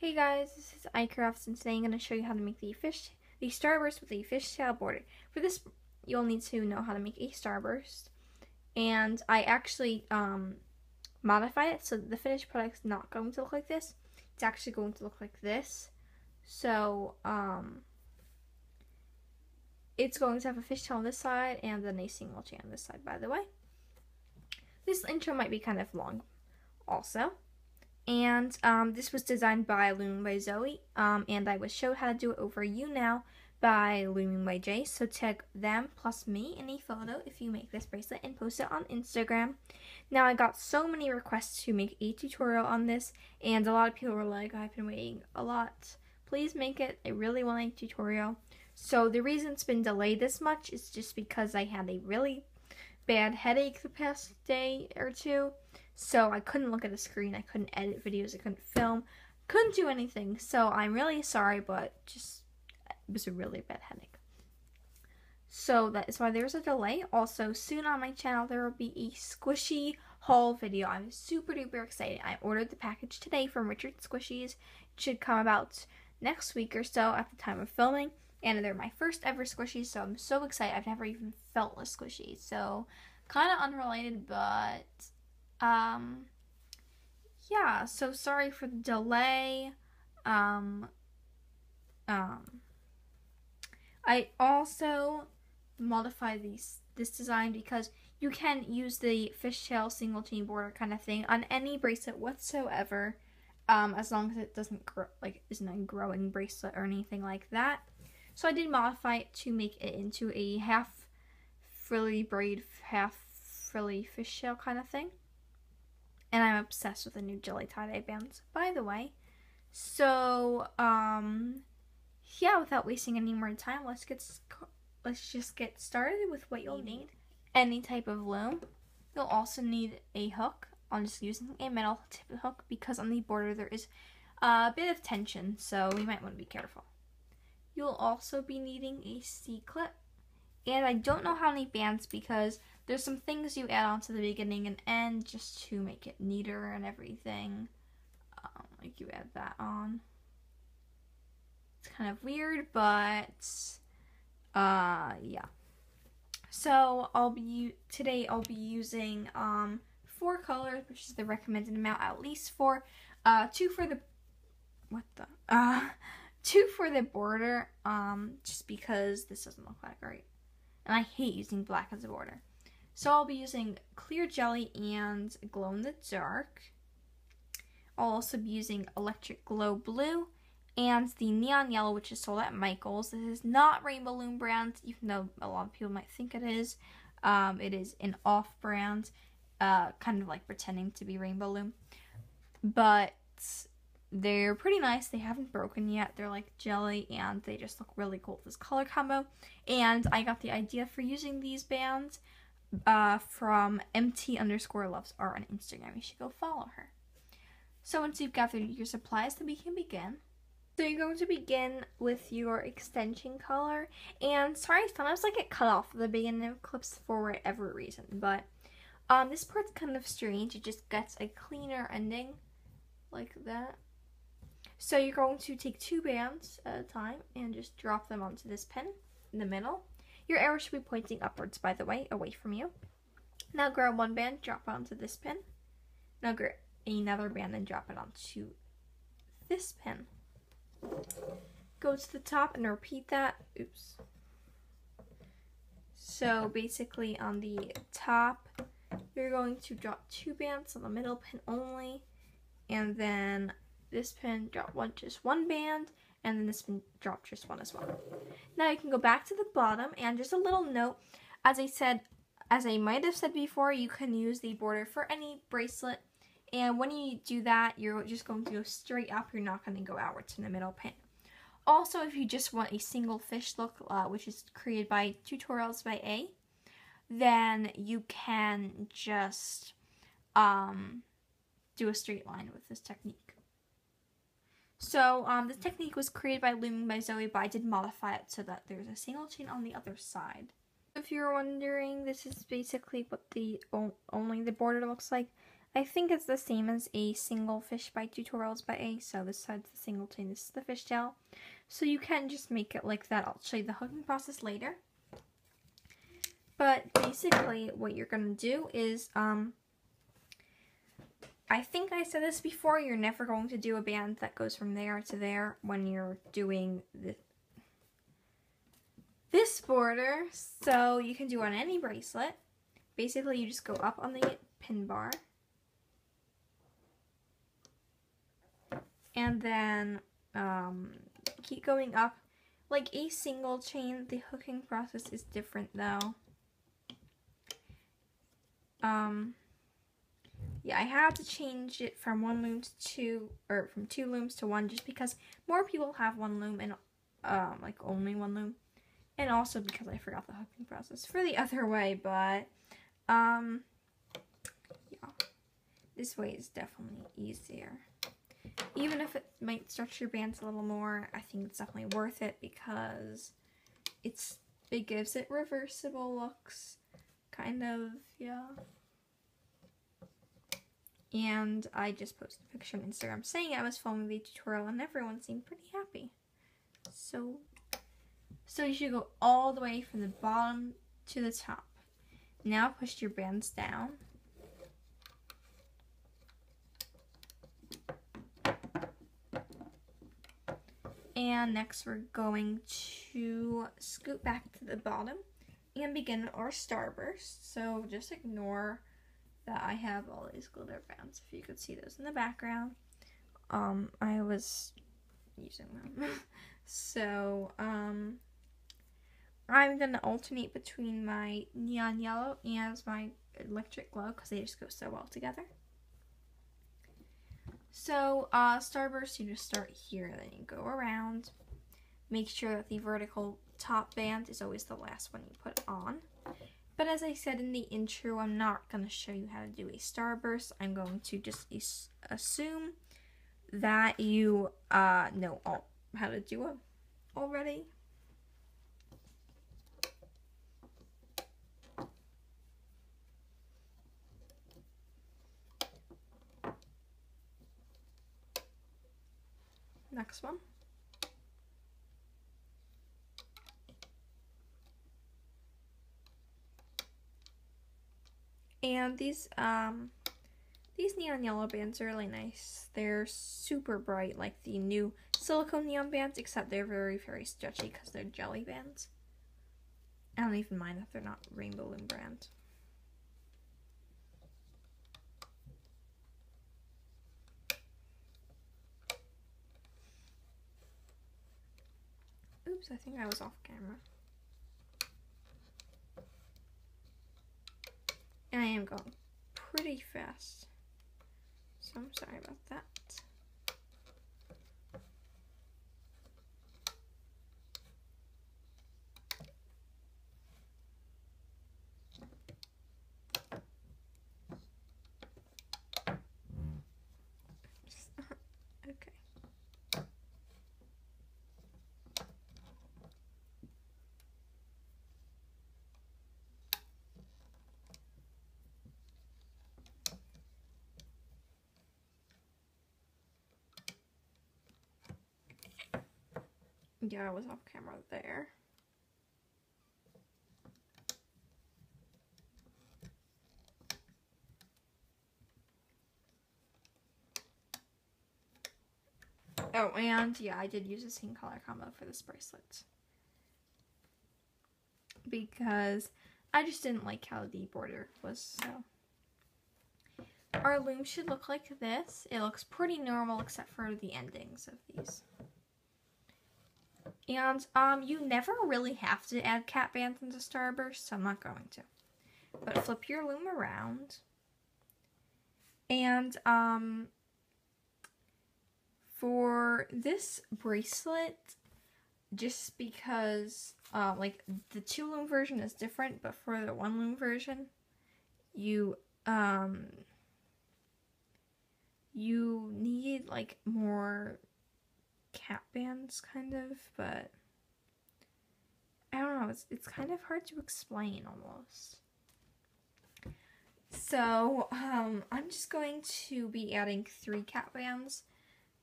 Hey guys, this is iCrafts, and today I'm going to show you how to make the Starburst with a fishtail border. For this, you'll need to know how to make a Starburst, and I actually modified it so the finished product's not going to look like this. It's actually going to look like this. So it's going to have a fishtail on this side and then a single chain on this side. By the way, this intro might be kind of long, also. And this was designed by Looming By Zoe, and I was showed how to do it over YouNow by Looming By Jay. So tag them plus me in a photo if you make this bracelet and post it on Instagram. Now I got so many requests to make a tutorial on this, and a lot of people were like, I've been waiting a lot. Please make it. I really want a tutorial. So the reason it's been delayed this much is just because I had a really bad headache the past day or two. So I couldn't look at a screen, I couldn't edit videos, I couldn't film, couldn't do anything. So I'm really sorry, but just it was a really bad headache. So that is why there's a delay. Also, soon on my channel there will be a squishy haul video. I'm super duper excited. I ordered the package today from Richard Squishies. It should come about next week or so at the time of filming. And they're my first ever squishies, so I'm so excited. I've never even felt a squishy. So kind of unrelated, but yeah, so sorry for the delay. I also modified this design because you can use the fishtail single chain border kind of thing on any bracelet whatsoever, as long as it doesn't isn't a growing bracelet or anything like that. So I did modify it to make it into a half frilly braid, half frilly fishtail kind of thing. And I'm obsessed with the new jelly tie-dye bands, by the way. So, yeah, without wasting any more time, let's just get started with what you'll need. Any type of loom. You'll also need a hook. I'm just using a metal tip hook because on the border there is a bit of tension, so we might want to be careful. You'll also be needing a C-clip. And I don't know how many bands because there's some things you add on to the beginning and end just to make it neater and everything. Like you add that on. It's kind of weird, but yeah. So today I'll be using 4 colors, which is the recommended amount, at least 4. 2 for the 2 for the border, just because this doesn't look that great. And I hate using black as a border. So I'll be using clear jelly and glow in the dark. I'll also be using electric glow blue and the neon yellow, which is sold at Michael's. This is not Rainbow Loom brand, even though a lot of people might think it is. It is an off brand, kind of like pretending to be Rainbow Loom. But they're pretty nice. They haven't broken yet. They're like jelly and they just look really cool with this color combo. And I got the idea for using these bands from mt_loves art on Instagram. You should go follow her. So once you've gathered your supplies, then we can begin. So you're going to begin with your extension color. And sorry, sometimes I get cut off at the beginning of clips for whatever reason. But this part's kind of strange. It just gets a cleaner ending like that. So you're going to take 2 bands at a time and just drop them onto this pin in the middle. Your arrow should be pointing upwards, by the way, away from you. Now grab 1 band, drop it onto this pin. Now grab another band and drop it onto this pin. Go to the top and repeat that. Oops. So basically on the top, you're going to drop 2 bands on the middle pin only. And then this pin, drop just 1 band, and then this pin, drop just 1 as well. Now you can go back to the bottom, and just a little note, as I might have said before, you can use the border for any bracelet, and when you do that, you're just going to go straight up, you're not going to go outwards in the middle pin. Also, if you just want a single fish look, which is created by Tutorials by A, then you can just do a straight line with this technique. So this technique was created by Looming By Zoe, but I did modify it so that there's a single chain on the other side. If you're wondering, this is basically what only the border looks like. I think it's the same as a single fish by Tutorials by A. So this side's the single chain, this is the fishtail. So you can just make it like that. I'll show you the hooking process later. But basically what you're going to do is, I think I said this before, you're never going to do a band that goes from there to there when you're doing this border. So you can do on any bracelet. Basically you just go up on the pin bar. And then keep going up. Like a single chain, the hooking process is different though. Yeah, I had to change it from one loom to two, or from two looms to one, just because more people have one loom and like only one loom, and also because I forgot the hooking process for the other way. But yeah, this way is definitely easier. Even if it might stretch your bands a little more, I think it's definitely worth it because it gives it reversible looks, kind of, yeah. And I just posted a picture on Instagram saying I was filming the tutorial and everyone seemed pretty happy. So you should go all the way from the bottom to the top. Now push your bands down. And next we're going to scoot back to the bottom and begin our starburst. So just ignore that I have all these glitter bands, if you could see those in the background. I was using them. So I'm gonna alternate between my neon yellow and my electric glow because they just go so well together. So starburst, you just start here, then you go around. Make sure that the vertical top band is always the last one you put on. But as I said in the intro, I'm not going to show you how to do a starburst. I'm going to just assume that you know how to do it already. Next one. And these neon yellow bands are really nice. They're super bright, like the new silicone neon bands, except they're very, very stretchy because they're jelly bands. I don't even mind if they're not Rainbow Loom brand. Oops, I think I was off camera. And I am going pretty fast, so I'm sorry about that. Okay. Yeah, I was off camera there. Oh, and yeah, I did use the same color combo for this bracelet because I just didn't like how the border was. So our loom should look like this. It looks pretty normal except for the endings of these. And you never really have to add cat bands into Starburst, so I'm not going to. But flip your loom around. And for this bracelet, just because like the 2 loom version is different, but for the 1 loom version, you need like more cat bands kind of, but I don't know, it's kind of hard to explain almost. So, I'm just going to be adding 3 cat bands.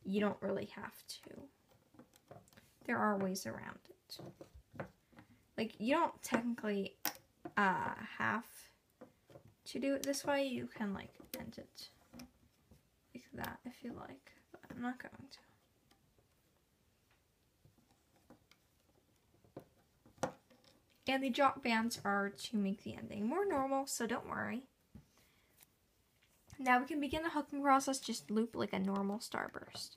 You don't really have to. There are ways around it. Like, you don't technically have to do it this way. You can, like, end it like that if you like, but I'm not going to. And the drop bands are to make the ending more normal, so don't worry. Now we can begin the hooking process. Just loop like a normal starburst.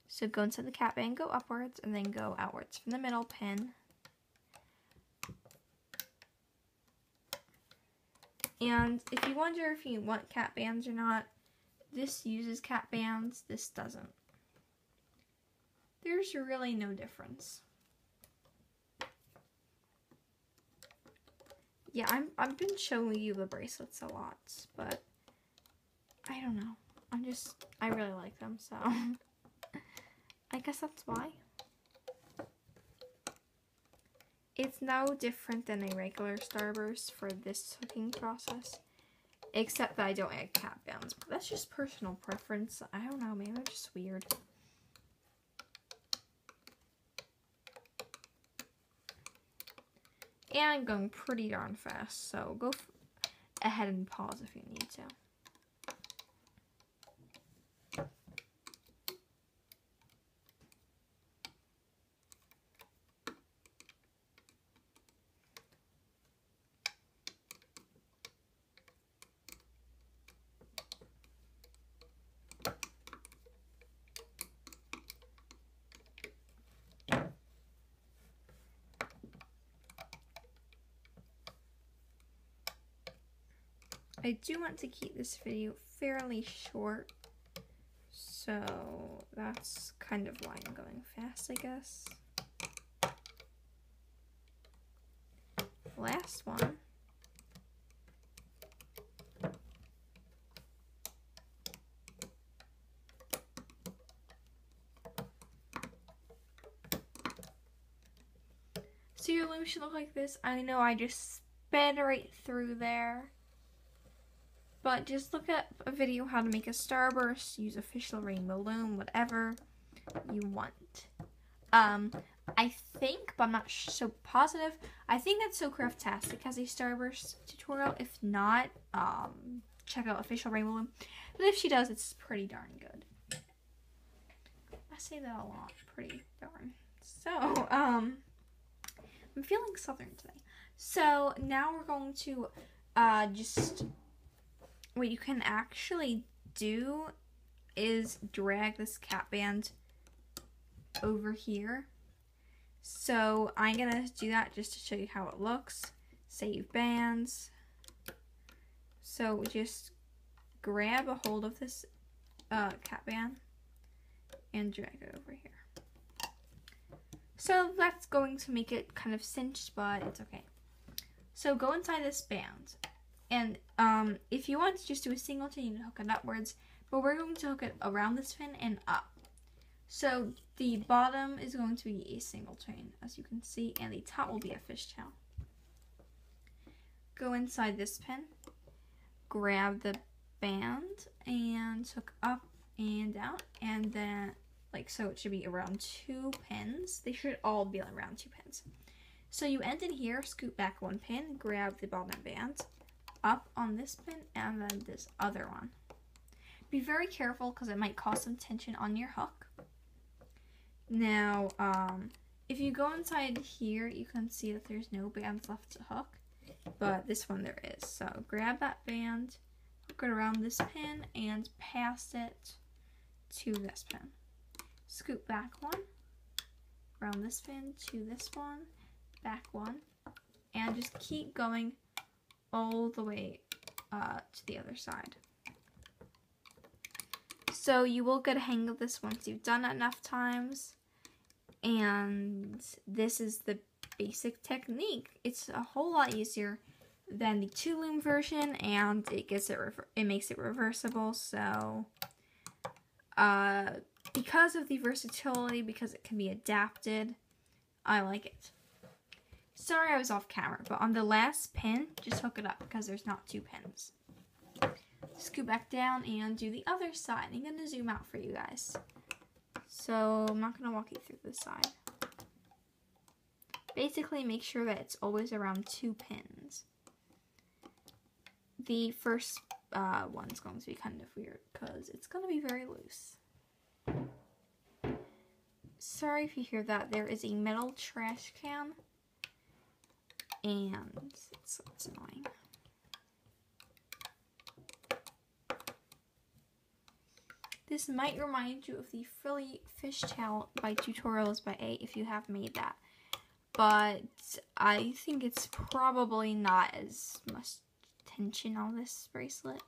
So go inside the cat band, go upwards, and then go outwards from the middle pin. And if you wonder if you want cat bands or not, this uses cat bands, this doesn't. There's really no difference. Yeah, I've been showing you the bracelets a lot, but I don't know. I really like them, so I guess that's why. It's no different than a regular starburst for this hooking process, except that I don't add cat bands. But that's just personal preference. I don't know, maybe I'm just weird. And I'm going pretty darn fast, so go ahead and pause if you need to. I do want to keep this video fairly short, so that's kind of why I'm going fast, I guess. Last one. So your loom should look like this. I know I just sped right through there. But just look at a video how to make a starburst, use a Fishtail rainbow loom, whatever you want. I think, but I'm not so positive, I think that So Craftastic has a starburst tutorial. If not, check out a Fishtail rainbow loom. But if she does, it's pretty darn good. I say that a lot, pretty darn. So, I'm feeling southern today. So now we're going to what you can actually do is drag this cat band over here. So I'm gonna do that just to show you how it looks. Save bands. So just grab a hold of this cat band and drag it over here. So that's going to make it kind of cinched, but it's okay. So go inside this band. And if you want to just do a single chain, you can hook it upwards, but we're going to hook it around this pin and up. So the bottom is going to be a single chain, as you can see, and the top will be a fishtail. Go inside this pin, grab the band, and hook up and down, and then, like so, it should be around 2 pins. They should all be around 2 pins. So you end in here, scoot back 1 pin, grab the bottom band, up on this pin, and then this other one. Be very careful because it might cause some tension on your hook. Now, if you go inside here, you can see that there's no bands left to hook, but this one there is. So grab that band, hook it around this pin, and pass it to this pin. Scoot back 1, around this pin to this one, back 1, and just keep going all the way to the other side. So you will get a hang of this once you've done it enough times, and this is the basic technique. It's a whole lot easier than the 2 loom version, and it makes it reversible. So because of the versatility, because it can be adapted, I like it. Sorry I was off camera, but on the last pin, just hook it up because there's not 2 pins. scoot back down and do the other side. I'm going to zoom out for you guys. So I'm not going to walk you through this side. Basically, make sure that it's always around 2 pins. The first one's going to be kind of weird because it's going to be very loose. Sorry if you hear that. There is a metal trash can, and it's annoying. This might remind you of the Frilly Fishtail by Tutorials by A if you have made that. But I think it's probably not as much tension on this bracelet.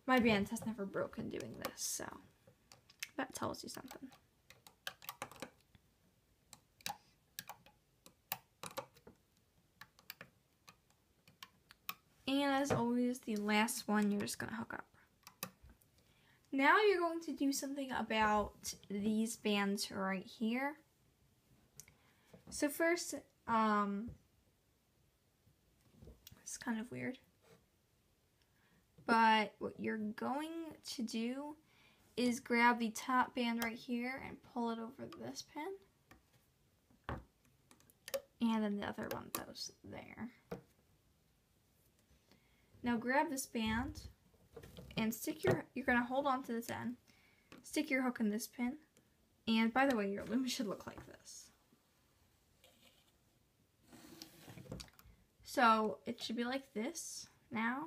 My band has never broken doing this, so that tells you something. And as always, the last one you're just going to hook up. Now you're going to do something about these bands right here. So first, it's kind of weird. But what you're going to do is grab the top band right here and pull it over this pin. And then the other one goes there. Now grab this band and you're going to hold on to this end, stick your hook in this pin, and by the way, your loom should look like this. So it should be like this now,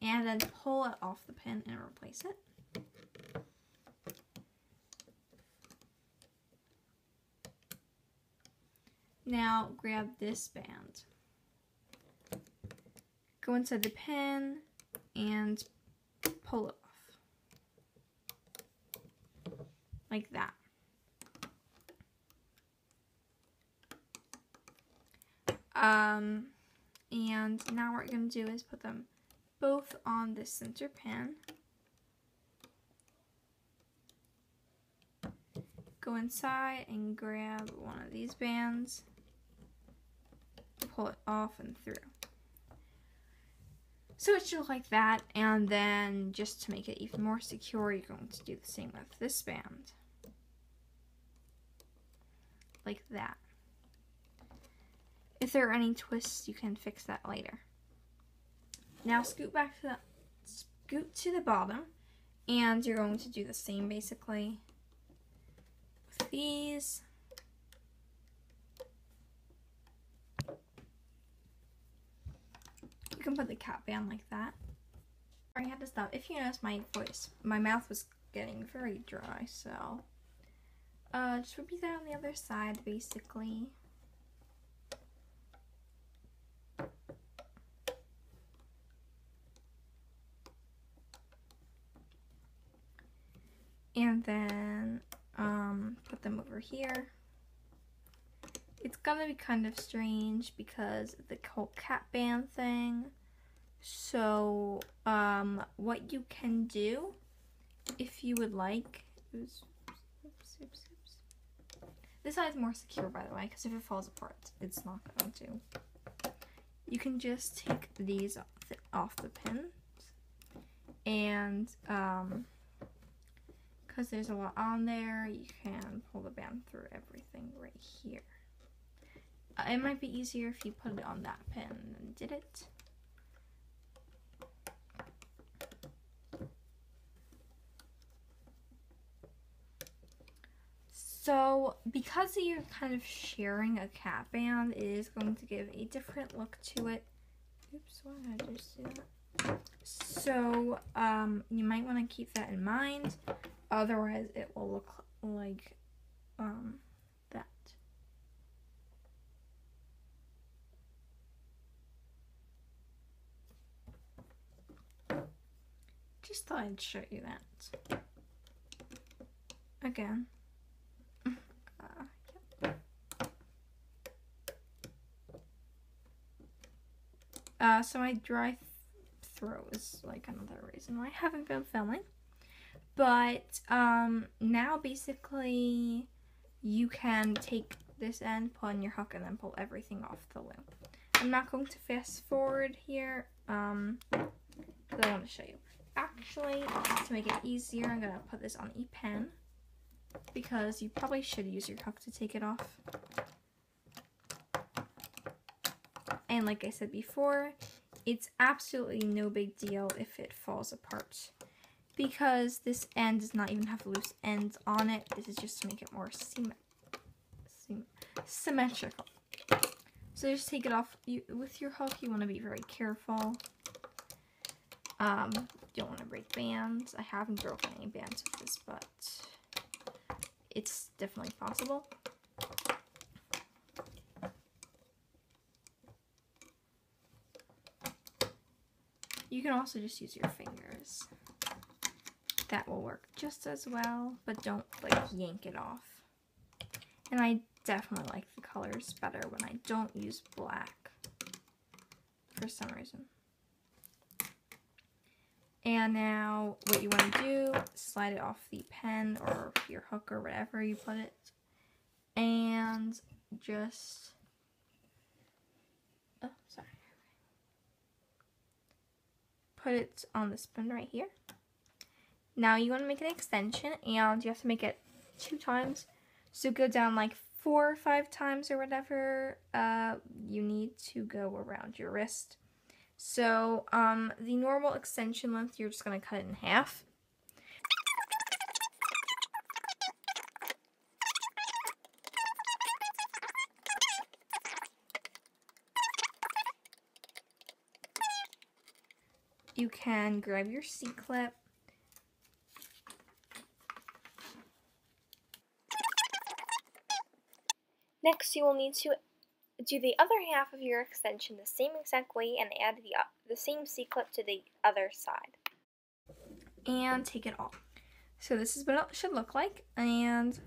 and then pull it off the pin and replace it. Now grab this band, go inside the pin and pull it off like that. And now what we're going to do is put them both on the center pin. Go inside and grab one of these bands, pull it off and through. So it should look like that, and then just to make it even more secure, you're going to do the same with this band. Like that. If there are any twists, you can fix that later. Now scoot to the bottom, and you're going to do the same basically with these. You can put the cap band like that. I had to stop. If you notice my mouth was getting very dry, so just repeat that on the other side basically. And then put them over here. It's gonna be kind of strange because of the whole cap band thing. So what you can do, if you would like, this side's more secure by the way, because if it falls apart, it's not going to. You can just take these off the pins, and because there's a lot on there, you can pull the band through everything right here. It might be easier if you put it on that pin and did it. So, because you're kind of sharing a cap band, it is going to give a different look to it. Oops, why did I just do that? So, you might want to keep that in mind. Otherwise, it will look like that. Just thought I'd show you that. Again. So my dry throat is like another reason why I haven't been filming. But now basically you can take this end, pull on your hook, and then pull everything off the loom. I'm not going to fast forward here. because I want to show you. Actually, to make it easier, I'm going to put this on a pen because you probably should use your hook to take it off. And like I said before, it's absolutely no big deal if it falls apart because this end does not even have loose ends on it. This is just to make it more symmetrical. So just take it off with your hook. You want to be very careful. You don't want to break bands. I haven't broken any bands with this, but it's definitely possible. You can also just use your fingers. That will work just as well, but don't like yank it off. And I definitely like the colors better when I don't use black for some reason. And now what you want to do, slide it off the pen or your hook or wherever you put it. And just, oh, sorry. Put it on this pin right here. Now you want to make an extension and you have to make it 2 times. So go down like 4 or 5 times or whatever you need to go around your wrist. So the normal extension length, you're just going to cut it in half. You can grab your C-clip. Next, you will need to do the other half of your extension the same exact way and add the same C-clip to the other side. And take it off. So this is what it should look like. And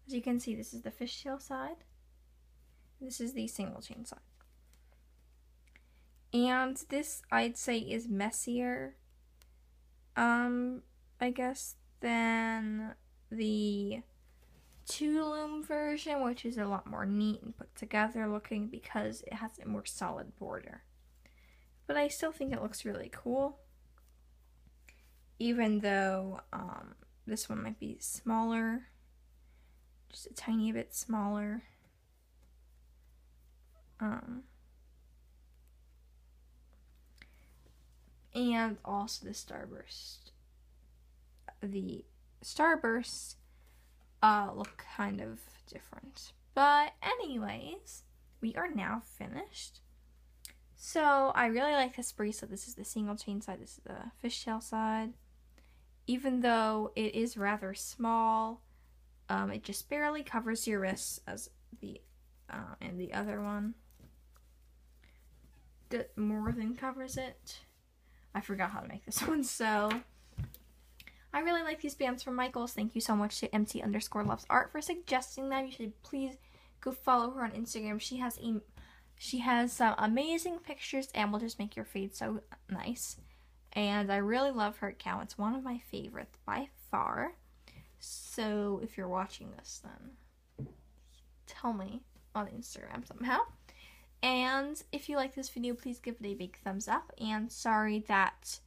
as you can see, this is the fishtail side. This is the single chain side. And this, I'd say, is messier, I guess, than the 2-loom version, which is a lot more neat and put together looking because it has a more solid border. But I still think it looks really cool, even though this one might be smaller, just a tiny bit smaller. And also the Starburst. The Starbursts look kind of different. But anyways, we are now finished. So I really like this bracelet. This is the single chain side. This is the fishtail side. Even though it is rather small, it just barely covers your wrists as the and the other one that more than covers it. I forgot how to make this one, so I really like these bands from Michaels. Thank you so much to mt_lovesart for suggesting them. You should please go follow her on Instagram. She has some amazing pictures and will just make your feed so nice. And I really love her account. It's one of my favorites by far. So if you're watching this, then tell me on Instagram somehow. And if you like this video, please give it a big thumbs up. And sorry that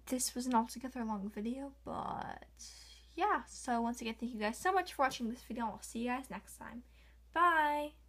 this was an altogether long video, but yeah. So once again, thank you guys so much for watching this video. I'll see you guys next time. Bye!